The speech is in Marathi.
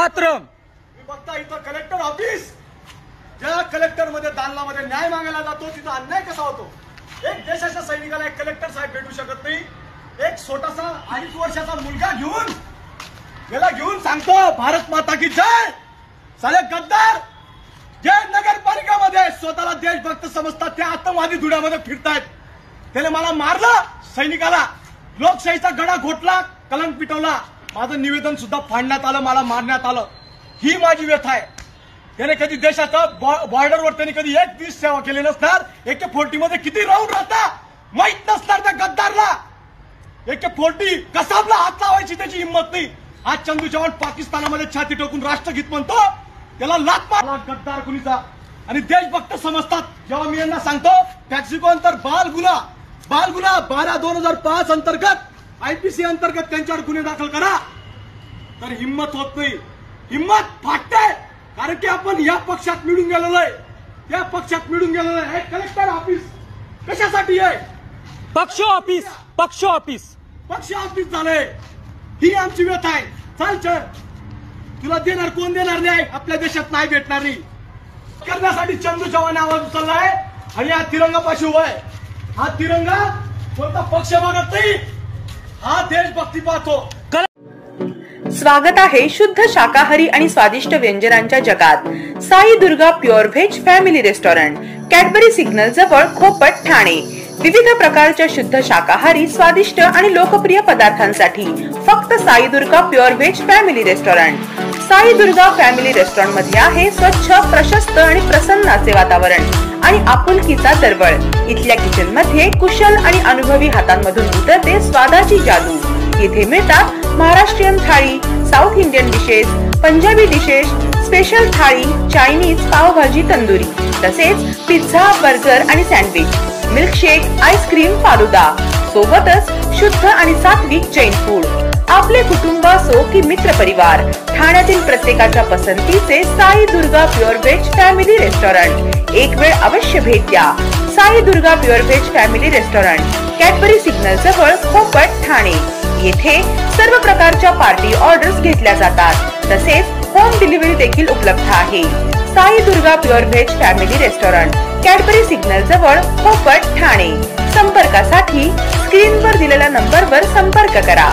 मातरम. बघता इथं कलेक्टर ऑफिस, ज्या कलेक्टर मध्ये दालनामध्ये न्याय मागायला जातो तिथं अन्याय कसा होतो. एक देशाच्या सैनिकाला एक कलेक्टर साहेब भेटू शकत नाही. एक छोटासा 2.5 वर्षाचा मुलगा घेऊन सांगतो भारत माता की जय. साले गद्दार जे नगरपालिकामध्ये स्वतःला देशभक्त समजतात ते आतंकवादी धुड्यामध्ये फिरतायत. त्याने मला मारलं, सैनिकाला लोकशाहीचा गडा घोटला, कलंक पिटवला. माझं निवेदन सुद्धा फाडण्यात आलं, मला मारण्यात आलं. ही माझी व्यथा आहे. त्याने कधी देशाचा बॉर्डरवर त्यांनी कधी एक दिवस सेवा केली नसणार. AK-40 मध्ये किती राऊंड राहता माहित नसणार त्या गद्दारला. AK-40 कसाबला हात लावायची त्याची हिंमत नाही. आज चंदू चव्हाण पाकिस्तानामध्ये छाती टोकून राष्ट्रगीत म्हणतो, त्याला लात मारला गद्दार कुणीचा. आणि देशभक्त समजतात. जेव्हा मी यांना सांगतो टॅक्सिको अंतर बाल गुन्हा 12/2005 अंतर्गत IPC अंतर्गत त्यांच्यावर गुन्हे दाखल करा, तर हिंमत होत नाही. हिंमत फाटते. कारण की आपण या पक्षात मिळून गेलेलो आहे. कलेक्टर ऑफिस कशासाठी आहे? पक्ष ऑफिस झालंय. ही आमची व्यथा आहे. चल तुला देणार कोण देणार नाही. आपल्या देशात नाही भेटणार नाही. करण्यासाठी चंदू चव्हाण आवाज उचललाय आणि हा तिरंगापाशी उभा आहे. हा तिरंगा कोणता पक्ष बघत नाही, हा देशभक्ती पाहतो. स्वागत आहे शुद्ध शाकाहारी आणि स्वादिष्ट व्यंजनांच्या जगात. Sai Durga pure veg family restaurant, Cadbury signal जवळ, खोपट, ठाणे. विविध प्रकारच्या शुद्ध शाकाहारी, स्वादिष्ट आणि लोकप्रिय पदार्थांसाठी फक्त Sai Durga pure veg family restaurant. Sai Durga family restaurant मध्ये आहे स्वच्छ, प्रशस्त आणि प्रसन्न असे वातावरण आणि आपुलकीचा दरवळ. इथल्या किचन मध्ये कुशल आणि अनुभवी हातांमधून उतरते स्वादाची जादू. येथे मिळतात महाराष्ट्रीयन थाळी, south Indian dishes, Punjabi dishes, special थाळी, चायनीज, पावभाजी, तंदुरी, तसेच पिझ्झा, बर्गर आणि सँडविच, मिल्कशेक, आईस्क्रीम, फालुदा, सोबतच शुद्ध आणि सात्विक जैन फूड. आपले कुटुंब असो की मित्र परिवार, ठाण्यातील प्रत्येकाच्या पसंतीचे Sai Durga pure veg family restaurant. एक वेळ अवश्य भेट द्या. Sai Durga pure veg family restaurant, Cadbury signal जवळ, खोपट, ठाणे. येथे सर्व प्रकारच्या पार्टी ऑर्डर्स घेतल्या जातात. तसेच होम डिलिव्हरी देखील उपलब्ध आहे. Sai Durga pure veg family restaurant, Cadbury signal जवळ, खोपट, ठाणे. संपर्कासाठी स्क्रीनवर दिलेल्या नंबरवर संपर्क करा.